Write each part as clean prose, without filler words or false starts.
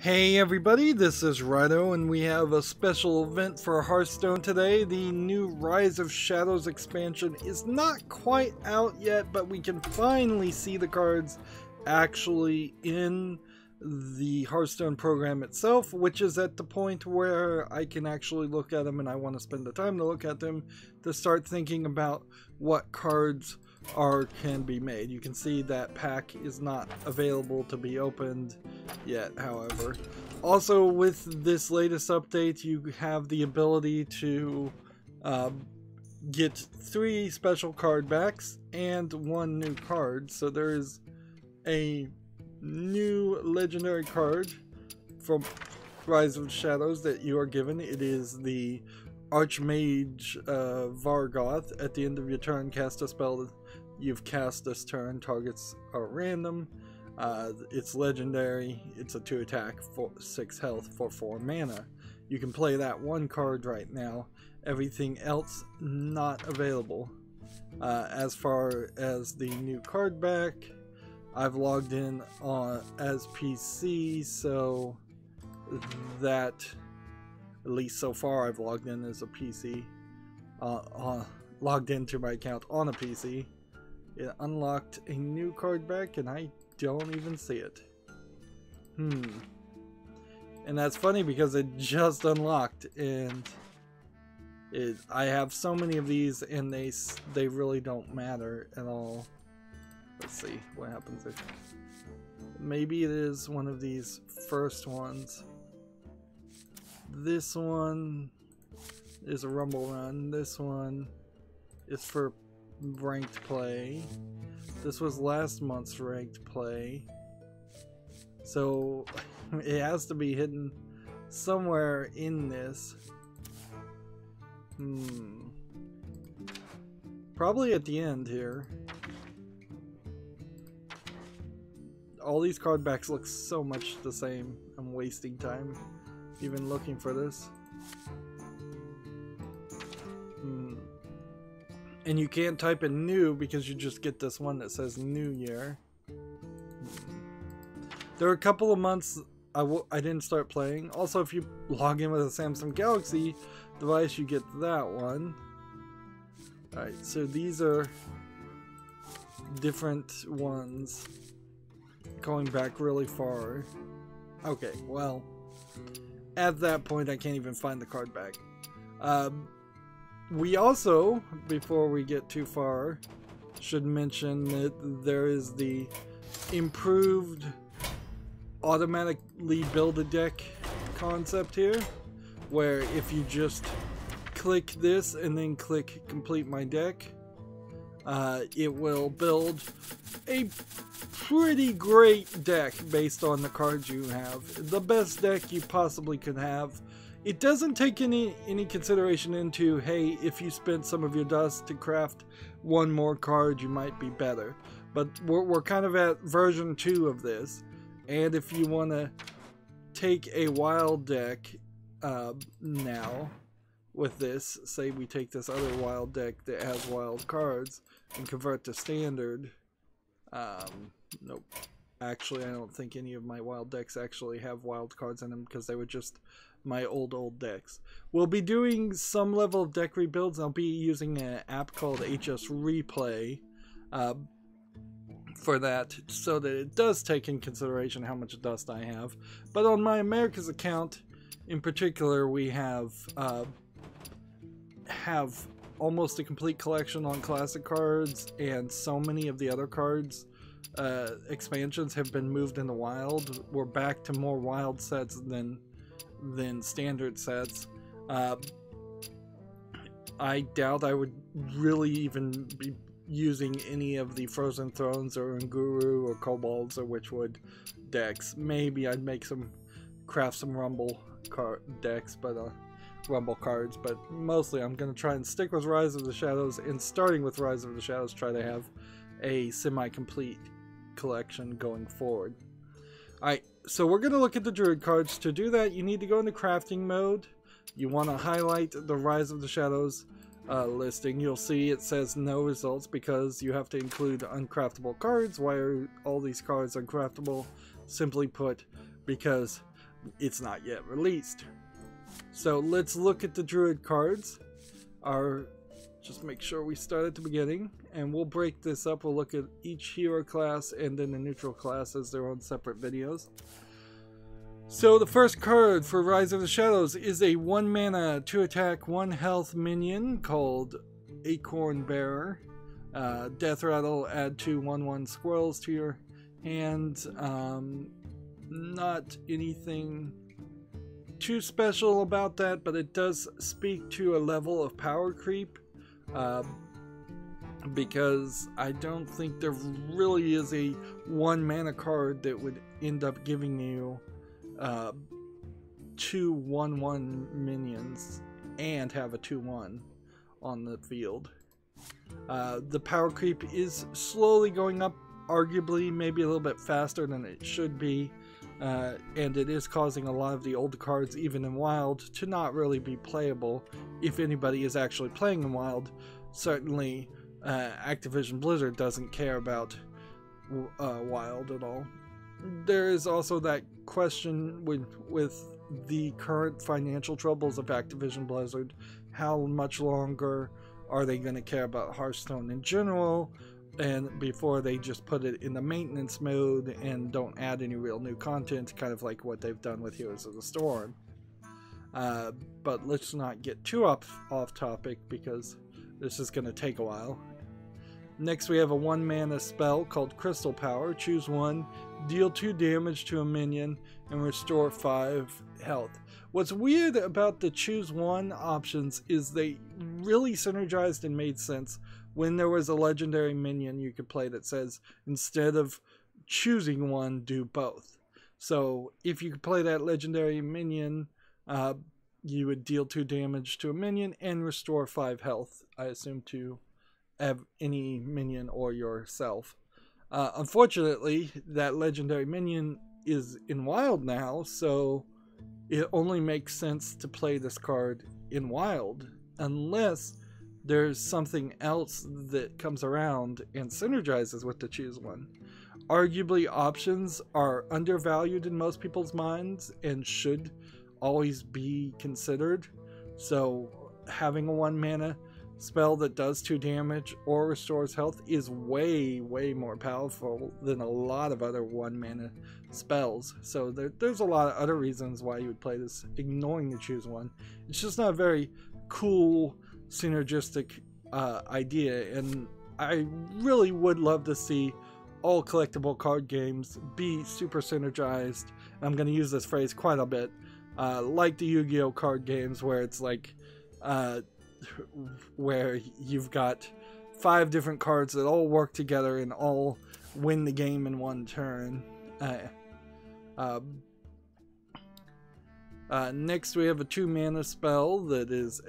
Hey everybody, this is Rydo, and we have a special event for Hearthstone today. The new Rise of Shadows expansion is not quite out yet, but we can finally see the cards actually in the Hearthstone program itself, which is at the point where I can actually look at them, and I want to spend the time to look at them to start thinking about what cards can be made. You can see that pack is not available to be opened yet, however. Also, with this latest update, you have the ability to get 3 special card backs and 1 new card. So there is a new legendary card from Rise of Shadows that you are given. It is the Archmage Vargoth. At the end of your turn, cast a spell you've cast this turn. Targets are random. It's legendary. It's a 2 attack, 6 health for 4 mana. You can play that 1 card right now. Everything else not available. As far as the new card back, I've logged in as PC, so that, at least so far, I've logged in as a PC. Logged into my account on a PC. It unlocked a new card back, and I don't even see it. And that's funny because it just unlocked, and I have so many of these, and they really don't matter at all. Let's see what happens if maybe it is one of these first ones. This one is a rumble run. This one is for ranked play. This was last month's ranked play, so it has to be hidden somewhere in this. Probably at the end here. All these card backs look so much the same. I'm wasting time even looking for this. And you can't type in new because you just get this one that says New Year. There are a couple of months I didn't start playing. Also, if you log in with a Samsung Galaxy device, you get that one. Alright, so these are different ones going back really far. Okay, well, at that point I can't even find the card back. We also, before we get too far, should mention that there is the improved automatically build a deck concept here, where if you just click this and then click complete my deck, it will build a pretty great deck based on the cards you have. The best deck you possibly could have. It doesn't take any consideration into, hey, if you spent some of your dust to craft 1 more card, you might be better. But we're kind of at version 2 of this. And if you want to take a wild deck now with this, say we take this other wild deck that has wild cards and convert to standard. Nope. Actually, I don't think any of my wild decks actually have wild cards in them because they were just my old decks. We'll be doing some level of deck rebuilds. I'll be using an app called HS Replay for that, so that it does take in consideration how much dust I have. But on my America's account in particular, we have almost a complete collection on classic cards, and so many of the other cards expansions have been moved into wild. We're back to more wild sets than standard sets. I doubt I would really even be using any of the Frozen Thrones or Unguru or Kobolds or Witchwood decks. Maybe I'd craft some Rumble decks, but Rumble cards, but mostly I'm going to try and stick with Rise of the Shadows, and starting with Rise of the Shadows, try to have a semi-complete collection going forward. Alright, so we're going to look at the Druid cards. To do that, you need to go into crafting mode. You want to highlight the Rise of the Shadows listing. You'll see it says no results because you have to include uncraftable cards. Why are all these cards uncraftable? Simply put, because it's not yet released. So let's look at the Druid cards. Just make sure we start at the beginning, and we'll break this up. We'll look at each hero class and then the neutral class as their own separate videos. So the first card for Rise of the Shadows is a 1 mana, 2 attack, 1 health minion called Acorn Bearer. Death Rattle, add 2 1/1 squirrels to your hand. Not anything too special about that, but it does speak to a level of power creep. Because I don't think there really is a 1 mana card that would end up giving you 2 1/1 minions and have a 2/1 on the field. The power creep is slowly going up, arguably maybe a little bit faster than it should be, and it is causing a lot of the old cards, even in Wild, to not really be playable if anybody is actually playing in Wild. Certainly Activision Blizzard doesn't care about Wild at all. There is also that question with the current financial troubles of Activision Blizzard, how much longer are they going to care about Hearthstone in general, and before they just put it in the maintenance mode and don't add any real new content, kind of like what they've done with Heroes of the Storm. But let's not get too off topic, because this is going to take a while. Next we have a 1 mana spell called Crystal Power. Choose 1, deal 2 damage to a minion, and restore 5 health. What's weird about the choose 1 options is they really synergized and made sense when there was a legendary minion you could play that says, instead of choosing 1, do both. So if you could play that legendary minion, you would deal 2 damage to a minion and restore 5 health, I assume, to any minion or yourself. Unfortunately, that legendary minion is in Wild now, so it only makes sense to play this card in Wild unless there's something else that comes around and synergizes with the choose 1. Arguably, options are undervalued in most people's minds and should always be considered. So having a 1 mana spell that does 2 damage or restores health is way more powerful than a lot of other 1 mana spells. So there's a lot of other reasons why you would play this, ignoring the choose 1. It's just not a very cool synergistic idea, and I really would love to see all collectible card games be super synergized. I'm going to use this phrase quite a bit, like the Yu-Gi-Oh card games, where it's like where you've got 5 different cards that all work together and all win the game in one turn. Next we have a 2 mana spell that is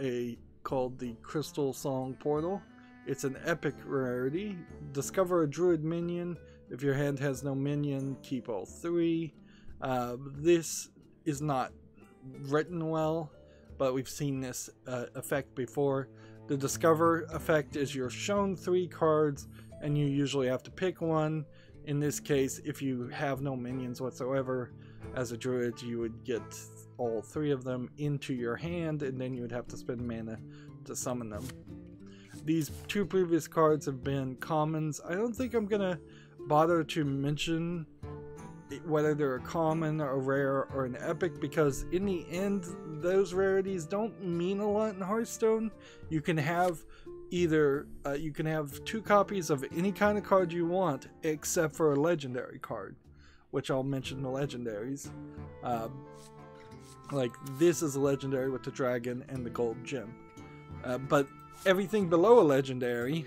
called the Crystal Song Portal. It's an epic rarity. Discover a Druid minion. If your hand has no minion, keep all 3. This is not written well, but we've seen this effect before. The Discover effect is you're shown 3 cards and you usually have to pick one. In this case, if you have no minions whatsoever as a druid, you would get all 3 of them into your hand, and then you would have to spend mana to summon them. These 2 previous cards have been commons. I don't think I'm gonna bother to mention whether they're a common, a rare, or an epic, because in the end those rarities don't mean a lot in Hearthstone. You can have either you can have 2 copies of any kind of card you want except for a legendary card, which I'll mention the legendaries. Like this is a legendary with the dragon and the gold gem, but everything below a legendary,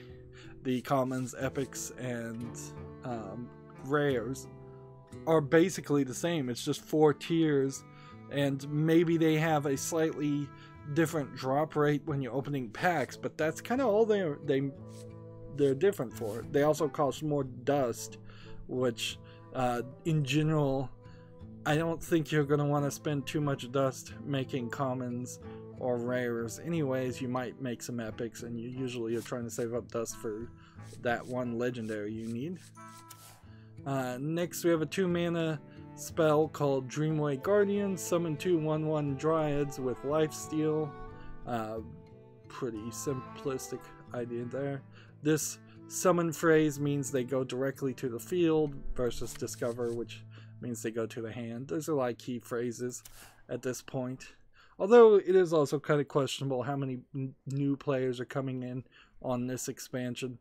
the commons, epics, and rares, are basically the same. It's just 4 tiers, and maybe they have a slightly different drop rate when you're opening packs, but that's kind of all they're different for. They also cost more dust, which in general I don't think you're going to want to spend too much dust making commons or rares. Anyways, you might make some epics, and you usually are trying to save up dust for that one legendary you need. Next we have a 2 mana spell called Dreamway Guardian. Summon 2 1/1 Dryads with lifesteal. Pretty simplistic idea there. This summon phrase means they go directly to the field versus discover, which means they go to the hand. Those are like key phrases at this point. Although it is also kind of questionable how many new players are coming in on this expansion.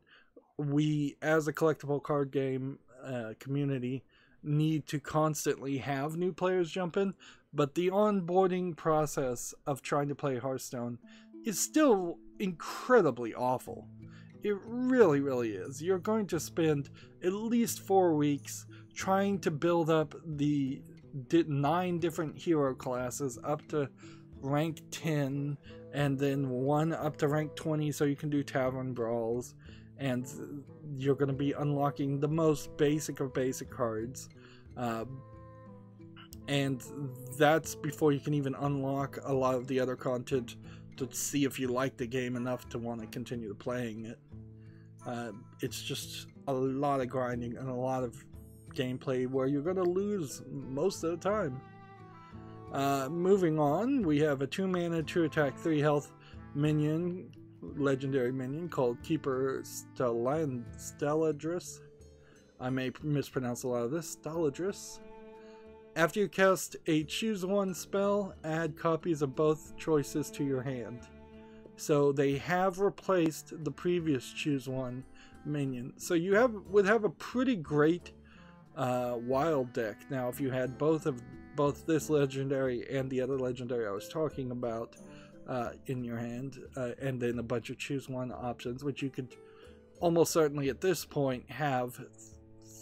We, as a collectible card game community, need to constantly have new players jump in, but the onboarding process of trying to play Hearthstone is still incredibly awful. It really, really is. You're going to spend at least 4 weeks trying to build up the 9 different hero classes up to rank 10, and then 1 up to rank 20 so you can do tavern brawls, and you're going to be unlocking the most basic of basic cards, and that's before you can even unlock a lot of the other content to see if you like the game enough to want to continue playing it. It's just a lot of grinding and a lot of gameplay where you're going to lose most of the time. Moving on, we have a 2 mana, 2 attack, 3 health minion, legendary minion called Keeper Steladris. I may mispronounce a lot of this. Steladris. After you cast a choose 1 spell, add copies of both choices to your hand. So they have replaced the previous choose 1 minion. So you would have a pretty great wild deck now if you had both this legendary and the other legendary I was talking about in your hand, and then a bunch of choose 1 options, which you could almost certainly at this point have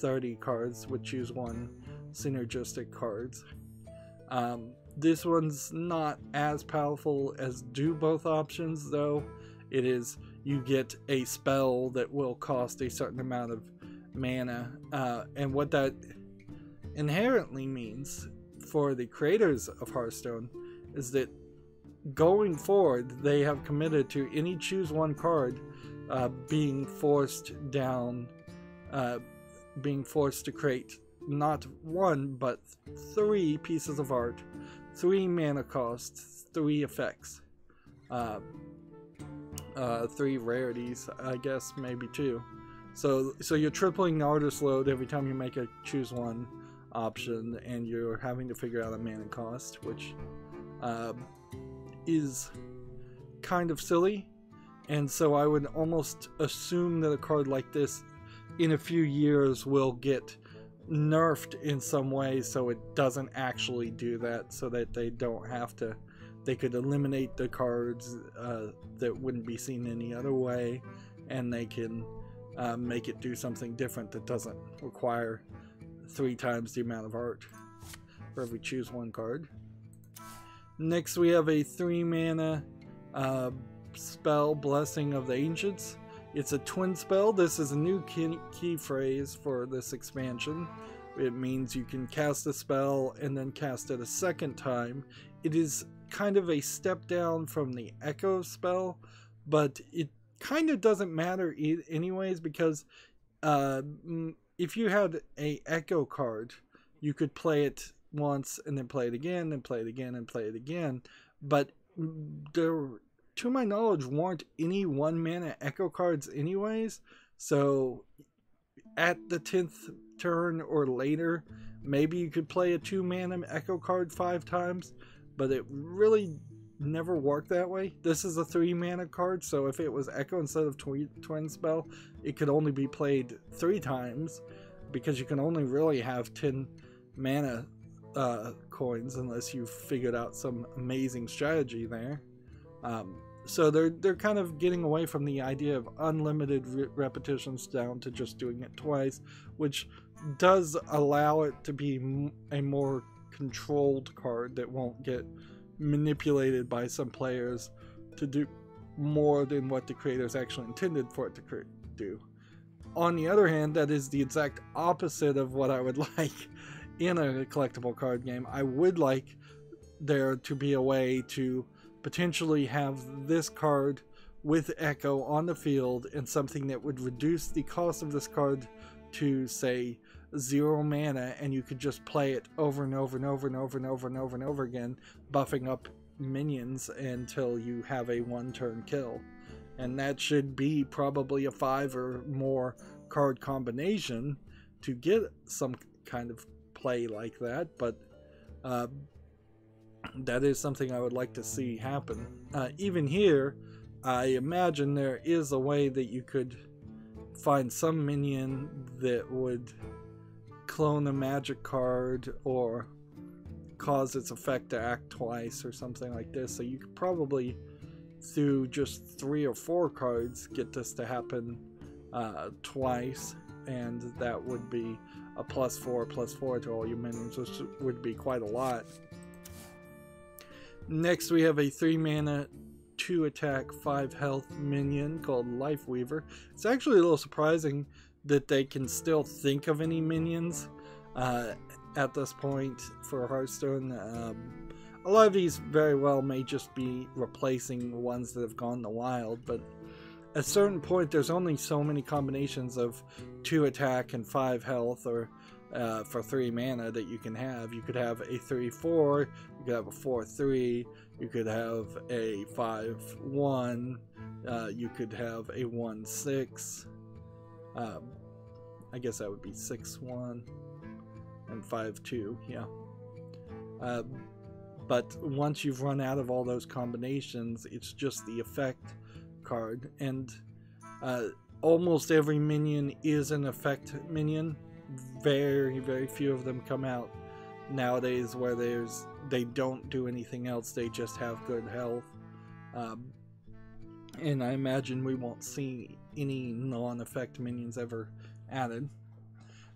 30 cards with choose 1 synergistic cards. This one's not as powerful as do both options, though. It is, you get a spell that will cost a certain amount of mana, and what that inherently means for the creators of Hearthstone is that going forward they have committed to any choose 1 card being forced to create not 1 but 3 pieces of art, 3 mana costs, 3 effects, 3 rarities, I guess, maybe 2. So you're tripling the artist load every time you make a choose 1 option, and you're having to figure out a mana cost, which is kind of silly. And so I would almost assume that a card like this in a few years will get nerfed in some way so it doesn't actually do that, so that they don't have to, they could eliminate the cards that wouldn't be seen any other way, and they can make it do something different that doesn't require 3 times the amount of art for every choose 1 card. Next we have a 3 mana spell, Blessing of the Ancients. It's a twin spell. This is a new key phrase for this expansion. It means you can cast a spell and then cast it a second time. It is kind of a step down from the Echo spell, but it kind of doesn't matter anyways, because if you had a Echo card, you could play it once and then play it again and play it again and play it again, but there, to my knowledge, weren't any 1 mana Echo cards anyways, so at the 10th turn or later maybe you could play a 2 mana Echo card 5 times, but it really never worked that way. This is a 3 mana card, so if it was Echo instead of twin spell, it could only be played 3 times, because you can only really have 10 mana coins unless you figured out some amazing strategy there. So they're kind of getting away from the idea of unlimited repetitions down to just doing it twice, which does allow it to be a more controlled card that won't get manipulated by some players to do more than what the creators actually intended for it to do. On the other hand, that is the exact opposite of what I would like in a collectible card game. I would like there to be a way to potentially have this card with Echo on the field, and something that would reduce the cost of this card to, say, 0 mana, and you could just play it over and over and over and over and over and over and over again, buffing up minions until you have a 1-turn kill. And that should be probably a 5 or more card combination to get some kind of play like that, but that is something I would like to see happen. Even here, I imagine there is a way that you could find some minion that would clone a magic card or cause its effect to act twice or something like this. So you could probably, through just 3 or 4 cards, get this to happen twice, and that would be a +4/+4 to all your minions, which would be quite a lot. Next we have a 3 mana 2 attack 5 health minion called Life Weaver. It's actually a little surprising that they can still think of any minions at this point for Hearthstone. A lot of these very well may just be replacing ones that have gone to wild, but at a certain point there's only so many combinations of 2 attack and 5 health, or for 3 mana that you can have. You could have a 3/4, you could have a 4/3, you could have a 5/1, you could have a 1/6. I guess that would be 6/1 and 5/2, yeah. But once you've run out of all those combinations, it's just the effect card, and almost every minion is an effect minion. Very, very few of them come out nowadays where they don't do anything else, they just have good health. And I imagine we won't see any non-effect minions ever added.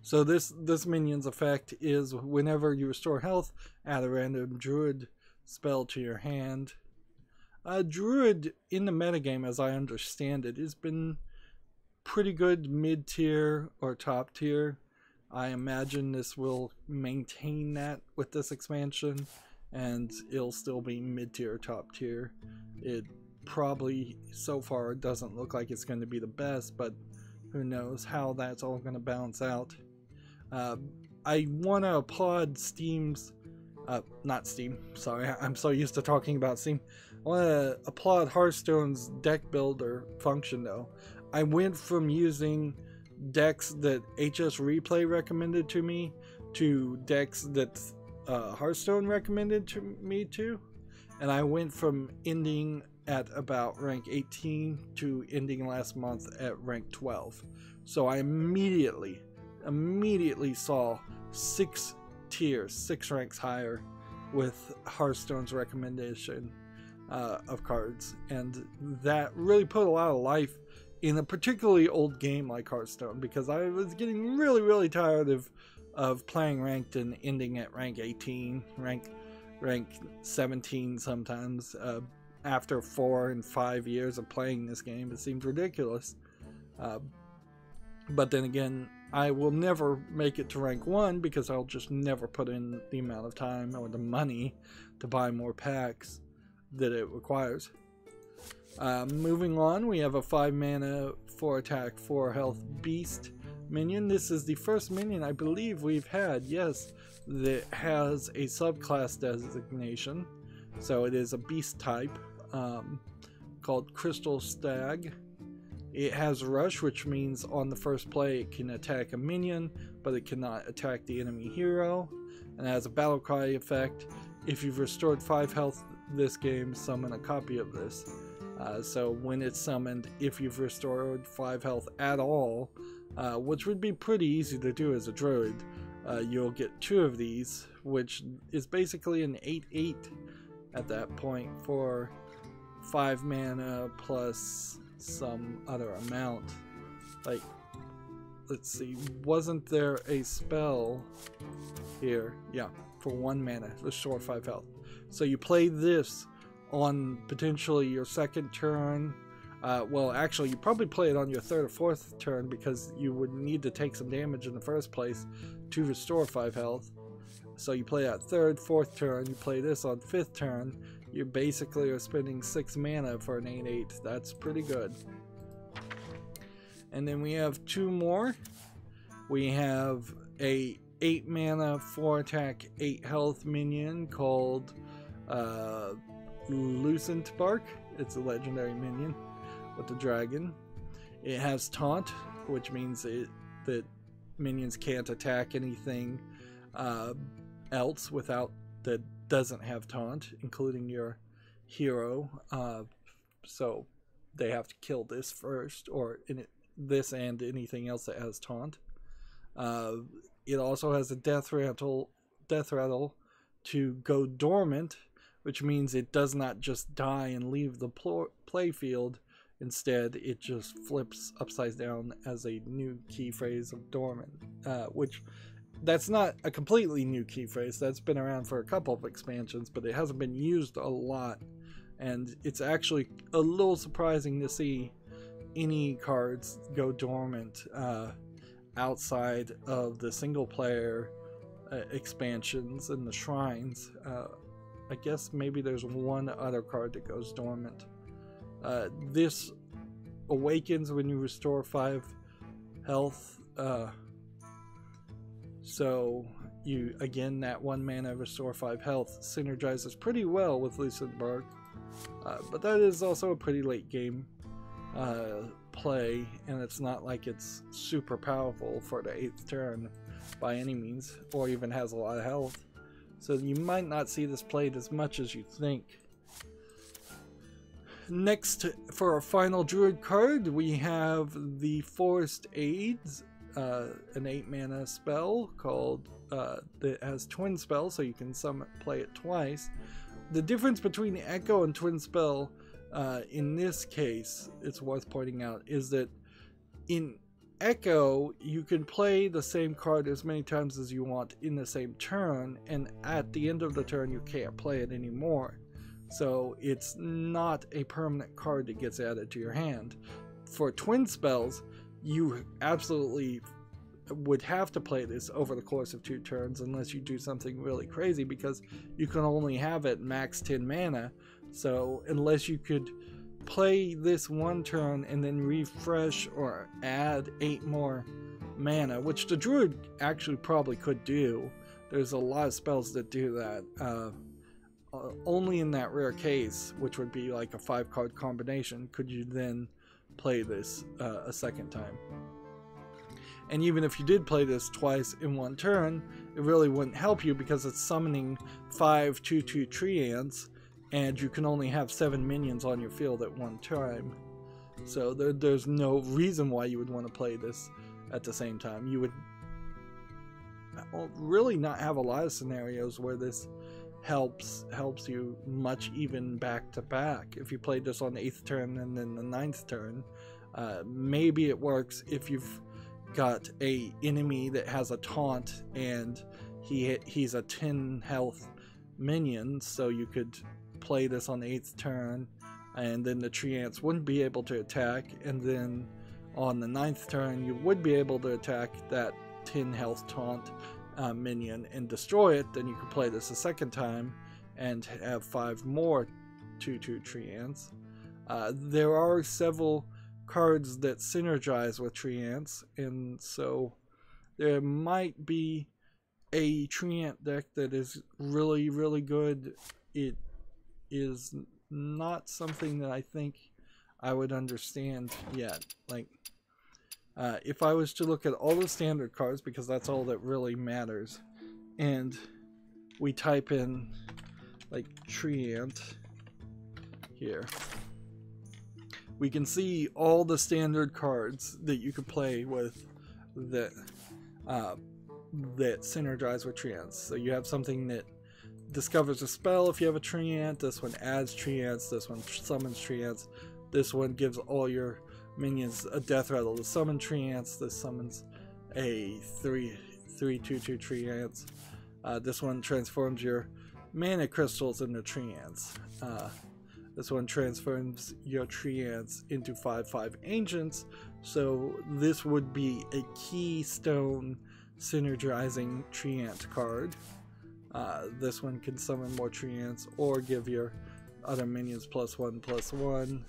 So this minion's effect is whenever you restore health, add a random Druid spell to your hand. Druid in the metagame, as I understand it, has been pretty good mid-tier or top tier. I imagine this will maintain that with this expansion, and it'll still be mid-tier or top tier. It probably, so far, doesn't look like it's going to be the best, but who knows how that's all going to balance out. I want to applaud Steam's, not Steam, sorry, I'm so used to talking about Steam. I want to applaud Hearthstone's deck builder function though. I went from using decks that HS Replay recommended to me to decks that Hearthstone recommended to me to, and I went from ending at about rank 18 to ending last month at rank 12. So I immediately saw 6 tiers, 6 ranks higher with Hearthstone's recommendation of cards, and that really put a lot of life in a particularly old game like Hearthstone, because I was getting really tired of playing ranked and ending at rank 18, rank 17 sometimes. After 4 and 5 years of playing this game, it seemed ridiculous. But then again, I will never make it to rank 1 because I'll just never put in the amount of time or the money to buy more packs that it requires. Moving on, we have a 5 mana 4 attack 4 health beast minion. This is the first minion I believe we've had, yes, that has a subclass designation. So it is a beast type called Crystal Stag. It has Rush, which means on the first play it can attack a minion, but it cannot attack the enemy hero. And it has a battle cry effect. If you've restored 5 health this game, summon a copy of this. So when it's summoned, if you've restored 5 health at all, which would be pretty easy to do as a druid, you'll get 2 of these, which is basically an 8/8 at that point for 5 mana plus some other amount. Like, let's see, wasn't there a spell here? Yeah, for 1 mana, restore 5 health. So you play this on potentially your 2nd turn. Well, actually, you probably play it on your 3rd or 4th turn, because you would need to take some damage in the first place to restore 5 health. So you play that 3rd, 4th turn, you play this on 5th turn, you basically are spending 6 mana for an 8/8. That's pretty good. And then we have 2 more. We have a 8 mana, 4 attack, 8 health minion called Lucent Bark. It's a legendary minion with the dragon. It has taunt, which means that minions can't attack anything else without that doesn't have taunt, including your hero. So they have to kill this first, or this and anything else that has taunt. It also has a death rattle to go dormant, which means it does not just die and leave the playfield. Instead, it just flips upside down as a new key phrase of dormant, which that's not a completely new key phrase. That's been around for a couple of expansions, but it hasn't been used a lot. And it's actually a little surprising to see any cards go dormant outside of the single player expansions and the shrines. I guess maybe there's one other card that goes dormant. This awakens when you restore 5 health. So you, again, that 1 mana restore 5 health synergizes pretty well with Lucent Bark. But that is also a pretty late game play, and it's not like it's super powerful for the 8th turn by any means, or even has a lot of health. So you might not see this played as much as you think. Next, for our final Druid card, we have the Forest Aids, an 8 mana spell called that has twin spell, so you can play it twice. The difference between Echo and Twin Spell in this case, it's worth pointing out, is that in Echo, you can play the same card as many times as you want in the same turn, and at the end of the turn you can't play it anymore. So it's not a permanent card that gets added to your hand. For Twin Spells, you absolutely would have to play this over the course of 2 turns unless you do something really crazy, because you can only have it max 10 mana. So unless you could play this 1 turn and then refresh or add 8 more mana, which the Druid actually probably could do. There's a lot of spells that do that. Only in that rare case, which would be like a 5-card combination, could you then play this a second time. And even if you did play this twice in 1 turn, it really wouldn't help you, because it's summoning 5 2/2 Treants, and you can only have 7 minions on your field at 1 time. So there's no reason why you would want to play this at the same time. You would really not have a lot of scenarios where this helps you much, even back to back. If you played this on the 8th turn and then the 9th turn, maybe it works if you've got a enemy that has a taunt and he's a 10 health minion, so you could play this on the 8th turn, and then the Treants wouldn't be able to attack, and then on the 9th turn you would be able to attack that 10 health taunt minion and destroy it. Then you could play this a second time and have 5 more 2/2 Treants. There are several cards that synergize with Treants, and so there might be a Treant deck that is really, really good. It is not something that I think I would understand yet. Like, if I was to look at all the standard cards, because that's all that really matters, and we type in like Treant here, we can see all the standard cards that you could play with that synergize with Treants. So you have something that discovers a spell if you have a Treant. This one adds Treants. This one summons Treants. This one gives all your minions a death rattle to summon Treants. This summons a 3/2/2 Treants. This one transforms your mana crystals into Treants. This one transforms your Treants into 5/5 Ancients, so this would be a keystone synergizing Treant card. This one can summon more Treants or give your other minions +1/+1.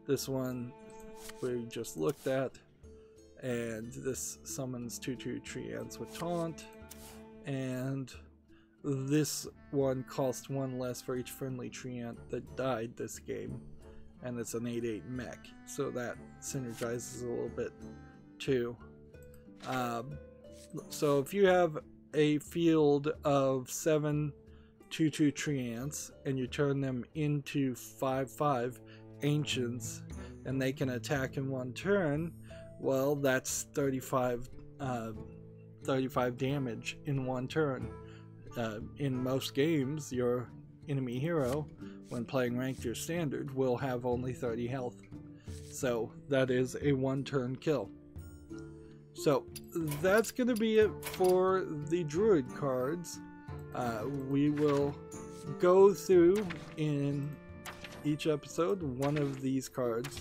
This one we just looked at and this summons 2/2 treants with taunt, and this one costs 1 less for each friendly treant that died this game, and it's an 8/8 mech, so that synergizes a little bit too. So if you have a field of 7 2/2 treants and you turn them into 5/5 ancients and they can attack in 1 turn, well, that's 35 damage in 1 turn. In most games, your enemy hero, when playing ranked or standard, will have only 30 health. So that is a 1-turn kill. So that's going to be it for the Druid cards. We will go through in each episode one of these cards,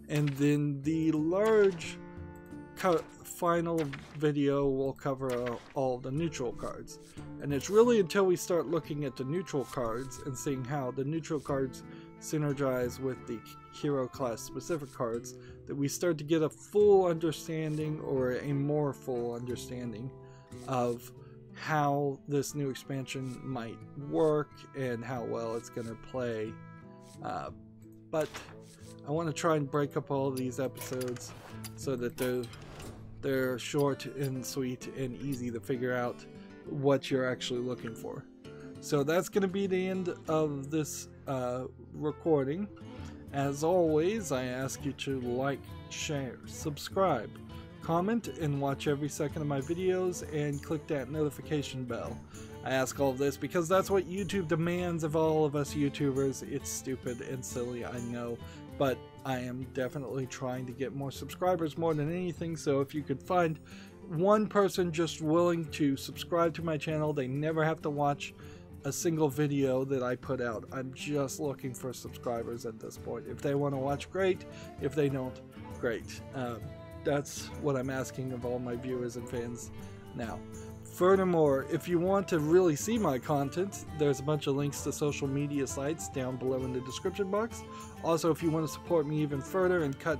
and then the large final video will cover all the neutral cards. And it's really until we start looking at the neutral cards and seeing how the neutral cards synergize with the hero class specific cards that we start to get a full understanding, or a more full understanding, of how this new expansion might work and how well it's going to play. But I want to try and break up all of these episodes so that they're short and sweet and easy to figure out what you're actually looking for. So that's going to be the end of this recording. As always, I ask you to like, share, subscribe, comment, and watch every second of my videos, and click that notification bell. I ask all of this because that's what YouTube demands of all of us YouTubers. It's stupid and silly, I know, but I am definitely trying to get more subscribers more than anything. So if you could find one person just willing to subscribe to my channel, they never have to watch a single video that I put out. I'm just looking for subscribers at this point. If they want to watch, great. If they don't, great. That's what I'm asking of all my viewers and fans now. Furthermore, if you want to really see my content, there's a bunch of links to social media sites down below in the description box. Also, if you want to support me even further and cut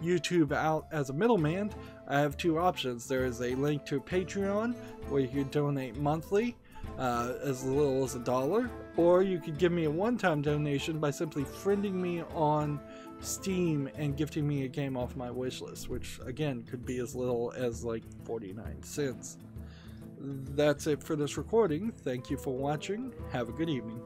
YouTube out as a middleman, I have 2 options. There is a link to Patreon where you can donate monthly, as little as $1, or you could give me a one-time donation by simply friending me on Steam and gifting me a game off my wishlist, which again could be as little as like 49 cents. That's it for this recording. Thank you for watching. Have a good evening.